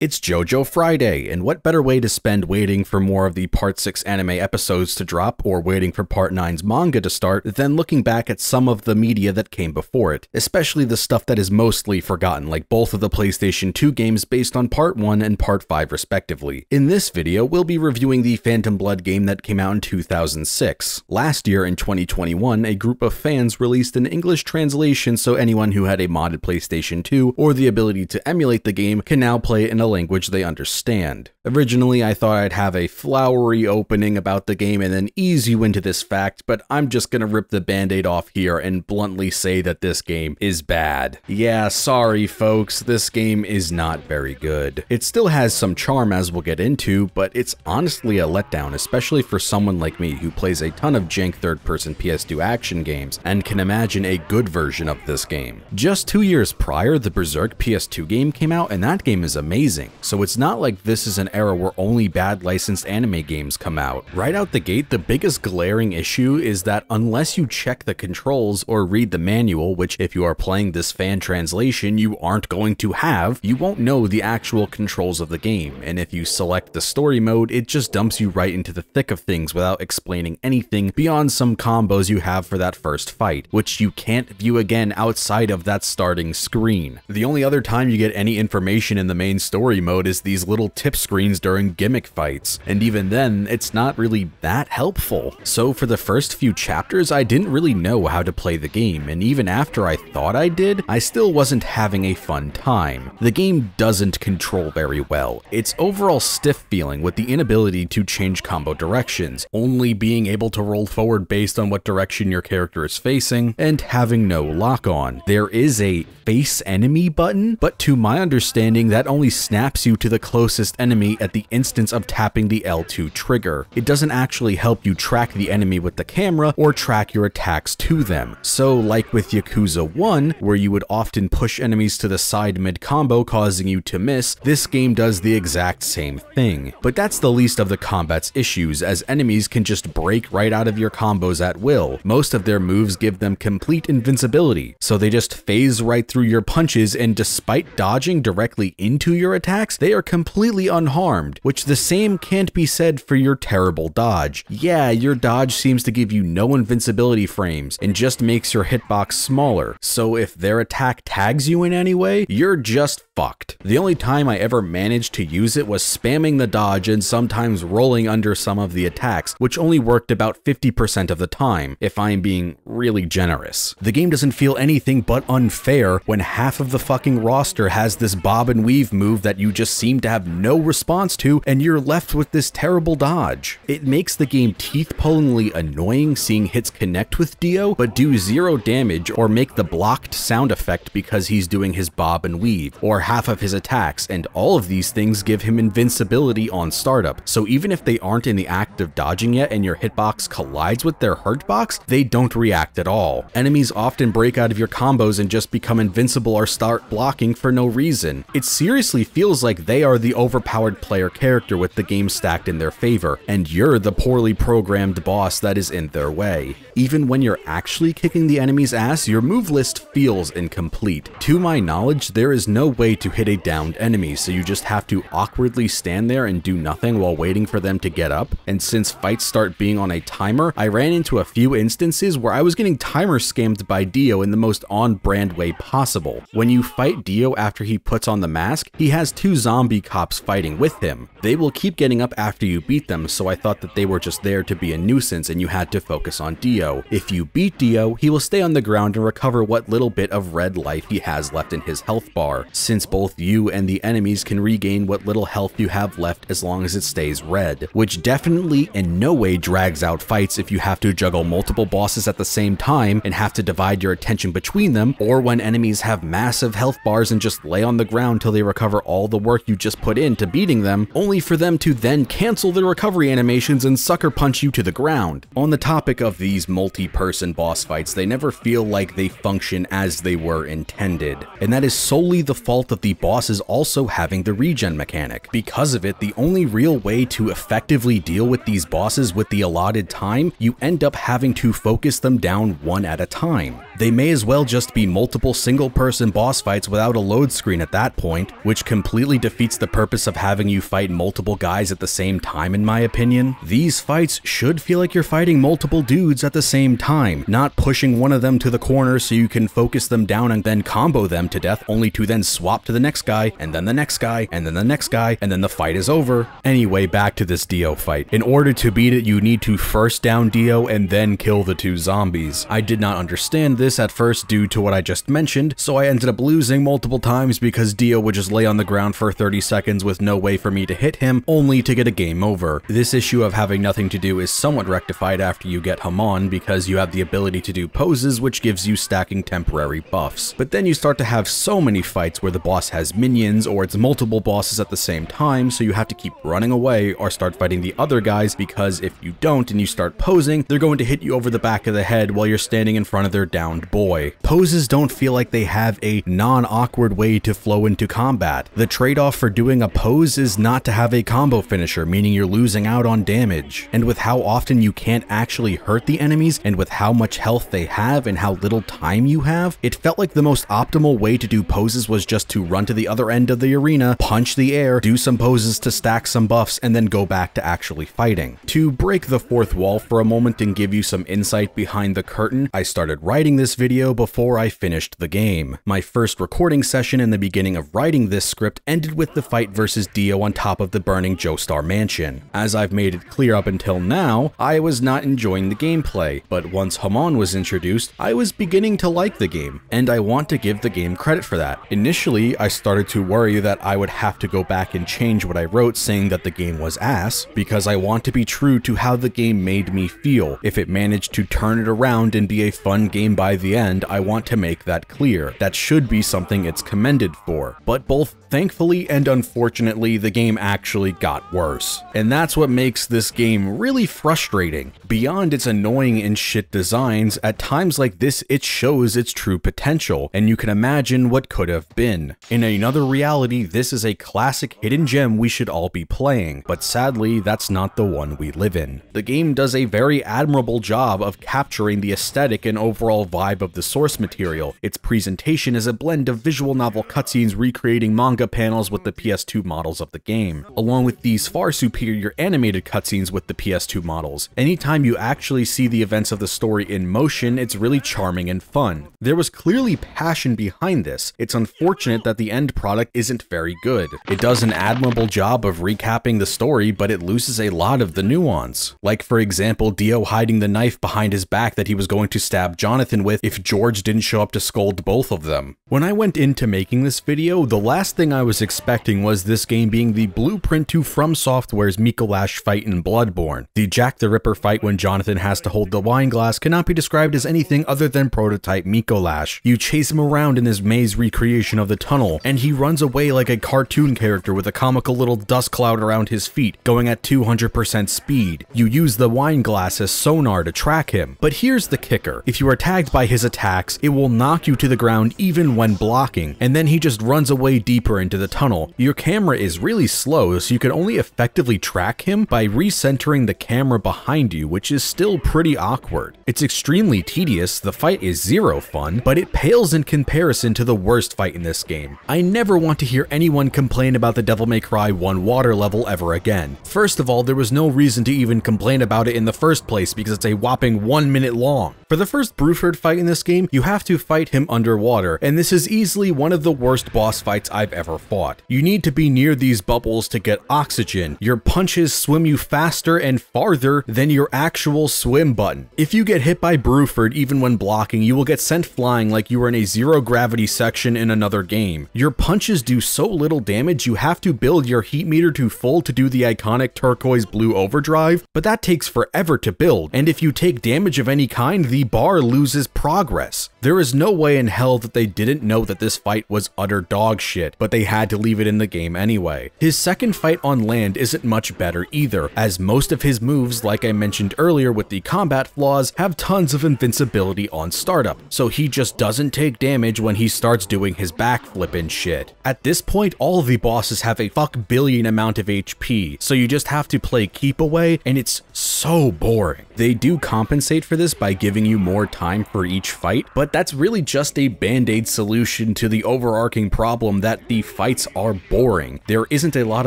It's Jojo Friday, and what better way to spend waiting for more of the Part 6 anime episodes to drop or waiting for Part 9's manga to start than looking back at some of the media that came before it, especially the stuff that is mostly forgotten, like both of the PlayStation 2 games based on Part 1 and Part 5 respectively. In this video, we'll be reviewing the Phantom Blood game that came out in 2006. Last year in 2021, a group of fans released an English translation so anyone who had a modded PlayStation 2 or the ability to emulate the game can now play it in a language they understand. Originally, I thought I'd have a flowery opening about the game and then ease you into this fact, but I'm just gonna rip the band-aid off here and bluntly say that this game is bad. Yeah, sorry folks, this game is not very good. It still has some charm as we'll get into, but it's honestly a letdown, especially for someone like me who plays a ton of jank third-person PS2 action games and can imagine a good version of this game. Just 2 years prior, the Bizzare PS2 game came out, and that game is amazing. So it's not like this is an era where only bad licensed anime games come out. Right out the gate, the biggest glaring issue is that unless you check the controls or read the manual, which if you are playing this fan translation you aren't going to have, you won't know the actual controls of the game, and if you select the story mode, it just dumps you right into the thick of things without explaining anything beyond some combos you have for that first fight, which you can't view again outside of that starting screen. The only other time you get any information in the main story mode is these little tip screens during gimmick fights, and even then, it's not really that helpful. So for the first few chapters, I didn't really know how to play the game, and even after I thought I did, I still wasn't having a fun time. The game doesn't control very well. It's overall stiff feeling with the inability to change combo directions, only being able to roll forward based on what direction your character is facing, and having no lock-on. There is a face enemy button, but to my understanding, that only snaps you to the closest enemy at the instance of tapping the L2 trigger. It doesn't actually help you track the enemy with the camera or track your attacks to them. So like with Yakuza 1, where you would often push enemies to the side mid-combo causing you to miss, this game does the exact same thing. But that's the least of the combat's issues, as enemies can just break right out of your combos at will. Most of their moves give them complete invincibility, so they just phase right through your punches, and despite dodging directly into your attacks, they are completely unharmed, which the same can't be said for your terrible dodge. Yeah, your dodge seems to give you no invincibility frames and just makes your hitbox smaller, so if their attack tags you in any way, you're just fucked. The only time I ever managed to use it was spamming the dodge and sometimes rolling under some of the attacks, which only worked about 50% of the time, if I'm being really generous. The game doesn't feel anything but unfair when half of the fucking roster has this bob and weave move that you just seem to have no response to, and you're left with this terrible dodge. It makes the game teeth-pullingly annoying seeing hits connect with Dio, but do zero damage or make the blocked sound effect because he's doing his bob and weave, or half of his attacks, and all of these things give him invincibility on startup, so even if they aren't in the act of dodging yet and your hitbox collides with their hurtbox, they don't react at all. Enemies often break out of your combos and just become invincible or start blocking for no reason. It seriously feels like they are the overpowered player character with the game stacked in their favor, and you're the poorly programmed boss that is in their way. Even when you're actually kicking the enemy's ass, your move list feels incomplete. To my knowledge, there is no way to hit a downed enemy, so you just have to awkwardly stand there and do nothing while waiting for them to get up, and since fights start being on a timer, I ran into a few instances where I was getting timer scammed by Dio in the most on-brand way possible. When you fight Dio after he puts on the mask, he has two zombie cops fighting with him. They will keep getting up after you beat them, so I thought that they were just there to be a nuisance and you had to focus on Dio. If you beat Dio, he will stay on the ground and recover what little bit of red life he has left in his health bar, since both you and the enemies can regain what little health you have left as long as it stays red, which definitely in no way drags out fights if you have to juggle multiple bosses at the same time and have to divide your attention between them, or when enemies have massive health bars and just lay on the ground till they recover all the work you just put into beating them, only for them to then cancel the recovery animations and sucker punch you to the ground. On the topic of these multi-person boss fights, they never feel like they function as they were intended, and that is solely the fault of the bosses also having the regen mechanic. Because of it, the only real way to effectively deal with these bosses with the allotted time, you end up having to focus them down one at a time. They may as well just be multiple single-person boss fights without a load screen at that point, which completely completely defeats the purpose of having you fight multiple guys at the same time in my opinion. These fights should feel like you're fighting multiple dudes at the same time, not pushing one of them to the corner so you can focus them down and then combo them to death only to then swap to the next guy, and then the next guy, and then the next guy, and then the fight is over. Anyway, back to this Dio fight. In order to beat it, you need to first down Dio and then kill the two zombies. I did not understand this at first due to what I just mentioned, so I ended up losing multiple times because Dio would just lay on the ground for 30 seconds with no way for me to hit him, only to get a game over. This issue of having nothing to do is somewhat rectified after you get Hamon because you have the ability to do poses which gives you stacking temporary buffs. But then you start to have so many fights where the boss has minions or it's multiple bosses at the same time, so you have to keep running away or start fighting the other guys, because if you don't and you start posing, they're going to hit you over the back of the head while you're standing in front of their downed boy. Poses don't feel like they have a non-awkward way to flow into combat. The trade-off for doing a pose is not to have a combo finisher, meaning you're losing out on damage. And with how often you can't actually hurt the enemies, and with how much health they have and how little time you have, it felt like the most optimal way to do poses was just to run to the other end of the arena, punch the air, do some poses to stack some buffs, and then go back to actually fighting. To break the fourth wall for a moment and give you some insight behind the curtain, I started writing this video before I finished the game. My first recording session in the beginning of writing this script ended with the fight versus Dio on top of the burning Joestar mansion. As I've made it clear up until now, I was not enjoying the gameplay, but once Hamon was introduced, I was beginning to like the game, and I want to give the game credit for that. Initially, I started to worry that I would have to go back and change what I wrote saying that the game was ass, because I want to be true to how the game made me feel. If it managed to turn it around and be a fun game by the end, I want to make that clear. That should be something it's commended for. But both thankfully and unfortunately, the game actually got worse. And that's what makes this game really frustrating. Beyond its annoying and shit designs, at times like this it shows its true potential, and you can imagine what could have been. In another reality, this is a classic hidden gem we should all be playing, but sadly that's not the one we live in. The game does a very admirable job of capturing the aesthetic and overall vibe of the source material. Its presentation is a blend of visual novel cutscenes recreating manga panels with the PS2 models of the game, along with these far superior animated cutscenes with the PS2 models. Anytime you actually see the events of the story in motion, it's really charming and fun. There was clearly passion behind this. It's unfortunate that the end product isn't very good. It does an admirable job of recapping the story, but it loses a lot of the nuance. Like for example, Dio hiding the knife behind his back that he was going to stab Jonathan with if George didn't show up to scold both of them. When I went into making this video, the last thing I was expecting was this game being the blueprint to From Software's Mikolash fight in Bloodborne. The Jack the Ripper fight when Jonathan has to hold the wine glass cannot be described as anything other than prototype Mikolash. You chase him around in this maze recreation of the tunnel, and he runs away like a cartoon character with a comical little dust cloud around his feet, going at 200% speed. You use the wine glass as sonar to track him. But here's the kicker. If you are tagged by his attacks, it will knock you to the ground even when blocking, and then he just runs away deeper into the tunnel. Your camera is really slow, so you can only effectively track him by recentering the camera behind you, which is still pretty awkward. It's extremely tedious, the fight is zero fun, but it pales in comparison to the worst fight in this game. I never want to hear anyone complain about the Devil May Cry 1 water level ever again. First of all, there was no reason to even complain about it in the first place because it's a whopping 1 minute long. For the first Bruford fight in this game, you have to fight him underwater, and this is easily one of the worst boss fights I've ever fought. You need to be near these bubbles to get oxygen. Your punches swim you faster and farther than your actual swim button. If you get hit by Bruford even when blocking, you will get sent flying like you were in a zero gravity section in another game. Your punches do so little damage you have to build your heat meter to full to do the iconic turquoise blue overdrive, but that takes forever to build, and if you take damage of any kind, the bar loses progress. There is no way in hell that they didn't know that this fight was utter dog shit, but they had to leave it in the game anyway. His second fight on land isn't much better either, as most of his moves, like I mentioned earlier with the combat flaws, have tons of invincibility on startup, so he just doesn't take damage when he starts doing his backflip and shit. At this point, all of the bosses have a fuck billion amount of HP, so you just have to play keep away, and it's so boring. They do compensate for this by giving you more time for each fight, but that's really just a band-aid solution to the overarching problem that the fights are boring. There isn't a lot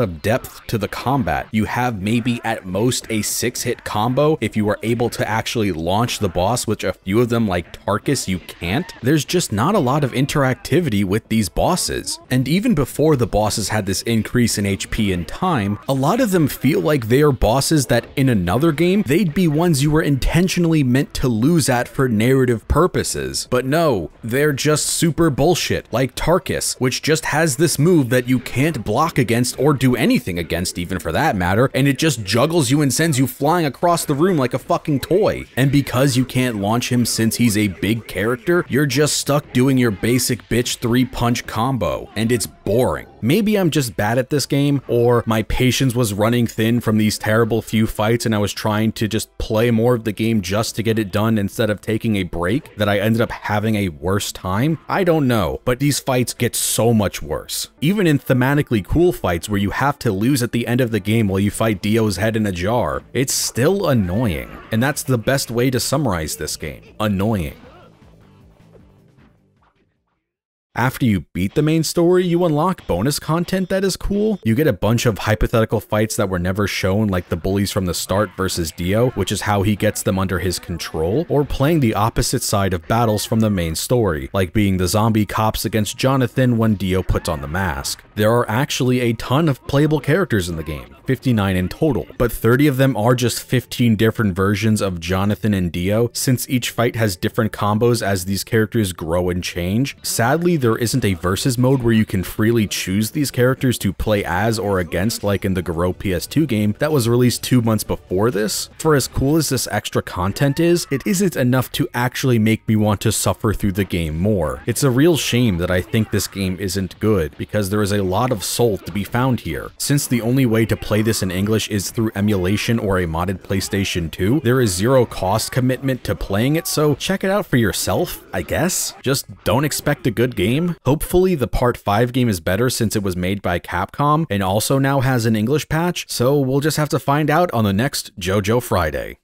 of depth to the combat. You have maybe at most a 6-hit combo if you are able to actually launch the boss, which a few of them like Tarkus you can't. There's just not a lot of interactivity with these bosses. And even before the bosses had this increase in HP and time, a lot of them feel like they are bosses that in another game, they'd be ones you were intentionally meant to lose at for narrative purposes. But no, they're just super bullshit, like Tarkus, which just has this move that you can't block against or do anything against even for that matter, and it just juggles you and sends you flying across the room like a fucking toy. And because you can't launch him since he's a big character, you're just stuck doing your basic bitch 3-punch combo, and it's boring. Maybe I'm just bad at this game, or my patience was running thin from these terrible few fights and I was trying to just play more of the game just to get it done instead of taking a break, that I ended up having a worse time. I don't know, but these fights get so much worse. Even in thematically cool fights where you have to lose at the end of the game while you fight Dio's head in a jar, it's still annoying. And that's the best way to summarize this game. Annoying. After you beat the main story, you unlock bonus content that is cool. You get a bunch of hypothetical fights that were never shown, like the bullies from the start versus Dio, which is how he gets them under his control, or playing the opposite side of battles from the main story, like being the zombie cops against Jonathan when Dio puts on the mask. There are actually a ton of playable characters in the game, 59 in total, but 30 of them are just 15 different versions of Jonathan and Dio, since each fight has different combos as these characters grow and change. Sadly, there isn't a versus mode where you can freely choose these characters to play as or against like in the Garou PS2 game that was released 2 months before this. For as cool as this extra content is, it isn't enough to actually make me want to suffer through the game more. It's a real shame that I think this game isn't good, because there is a lot of soul to be found here. Since the only way to play this in English is through emulation or a modded PlayStation 2, there is zero cost commitment to playing it, so check it out for yourself, I guess. Just don't expect a good game. Hopefully the Part 5 game is better since it was made by Capcom and also now has an English patch, so we'll just have to find out on the next Jojo Friday.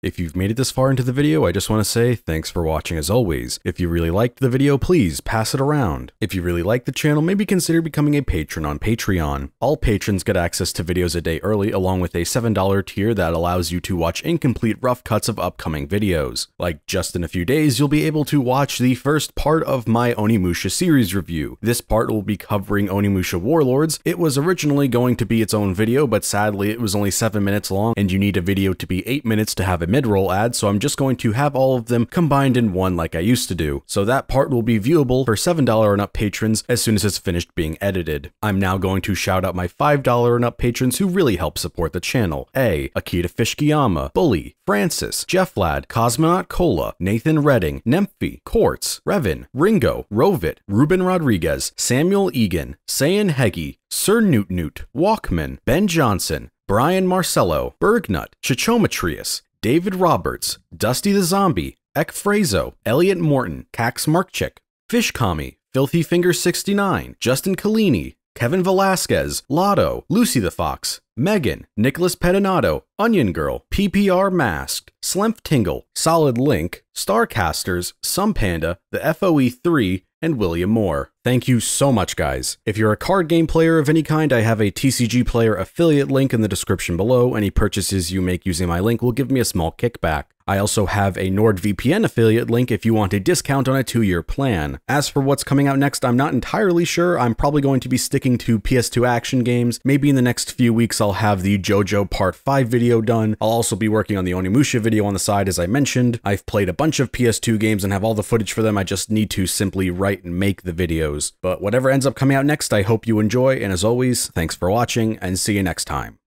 If you've made it this far into the video, I just want to say thanks for watching as always. If you really liked the video, please pass it around. If you really like the channel, maybe consider becoming a patron on Patreon. All patrons get access to videos a day early, along with a $7 tier that allows you to watch incomplete rough cuts of upcoming videos. Like just in a few days, you'll be able to watch the first part of my Onimusha series review. This part will be covering Onimusha Warlords. It was originally going to be its own video, but sadly it was only 7 minutes long, and you need a video to be 8 minutes to have a mid-roll ad, so I'm just going to have all of them combined in one like I used to do. So that part will be viewable for $7 and up patrons as soon as it's finished being edited. I'm now going to shout out my $5 and up patrons who really help support the channel. Akita Fishkiyama, Bully, Francis, Jeff Ladd, Cosmonaut Cola, Nathan Redding, Nemphy, Quartz, Revin, Ringo, Rovit, Ruben Rodriguez, Samuel Egan, Sayan Heggie, Sir Newt Newt, Walkman, Ben Johnson, Brian Marcello, Bergnut, Chichometrius, David Roberts, Dusty the Zombie, Ek Frazo, Elliot Morton, Cax Markchick, Fishkami, Filthy Finger 69, Justin Collini, Kevin Velasquez, Lotto, Lucy the Fox, Megan, Nicholas Pedinato, Onion Girl, PPR Masked, Slemp Tingle, Solid Link, Starcasters, Some Panda, the FOE3, and William Moore. Thank you so much, guys. If you're a card game player of any kind, I have a TCG Player affiliate link in the description below. Any purchases you make using my link will give me a small kickback. I also have a NordVPN affiliate link if you want a discount on a 2-year plan. As for what's coming out next, I'm not entirely sure. I'm probably going to be sticking to PS2 action games. Maybe in the next few weeks I'll have the Jojo Part 5 video done. I'll also be working on the Onimusha video on the side, as I mentioned. I've played a bunch of PS2 games and have all the footage for them. I just need to simply write and make the videos. But whatever ends up coming out next, I hope you enjoy, and as always, thanks for watching, and see you next time.